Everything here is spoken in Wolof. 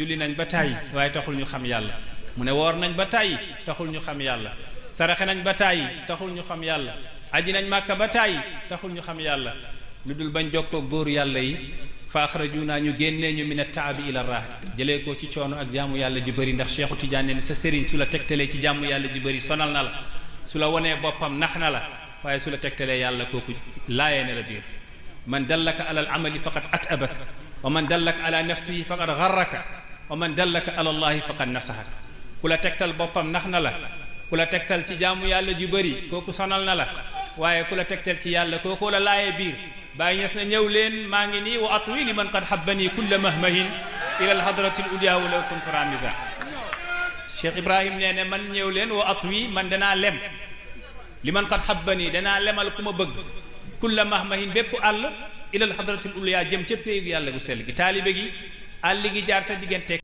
julli nañ ba tàyyi waaye taxul ñu xam yàlla mu ne woor nañ ba tàyyi taxul ñu xam yàlla saraxe nañ ba tàyyi taxul ñu xam yàlla aji nañ màkka ba tàyyi taxul ñu xam yàlla lu dul bañ jokkoo góoru yàlla yi fa axrajuna ñu génnee ñu min at-taabi ila rahat jëlee ko ci coono ak jaamu yàlla ji bëri ndax Cheikhu Tidiane ne sa sëriñ su la tegtalee ci jaamu yàlla ji bëri sonal na la su la wonee boppam nax na la waaye su la tegtalee yàlla kooku laayee ne la biir man dallaka ala al amali faqad atabak wa man dallaka ala nafsihi faqad garraka wa man dallaka ala allahi faqad nasahak ku la tegtal boppam nax na la ku la tegtal ci jaamu yàlla ji bëri kooku sonal na la waaye ku la tegtal ci yàlla kooku la laayee biir bàyyi ñes na ñëw leen maa ngi nii wa atwi li man qad habbani kulla mahmahin ila al hadrati al ulia walaw kuntu ramisa Cheikh Ibrahim nee ne man ñëw leen wa atwi man danaa lem li man qad habbani danaa lemal ku ma bëgg kulla mahmahin bépp àll ila al hadrati al ulia jëm ca péegu yàlla gu sell gi taalibe gi àll gi jaar sa diggante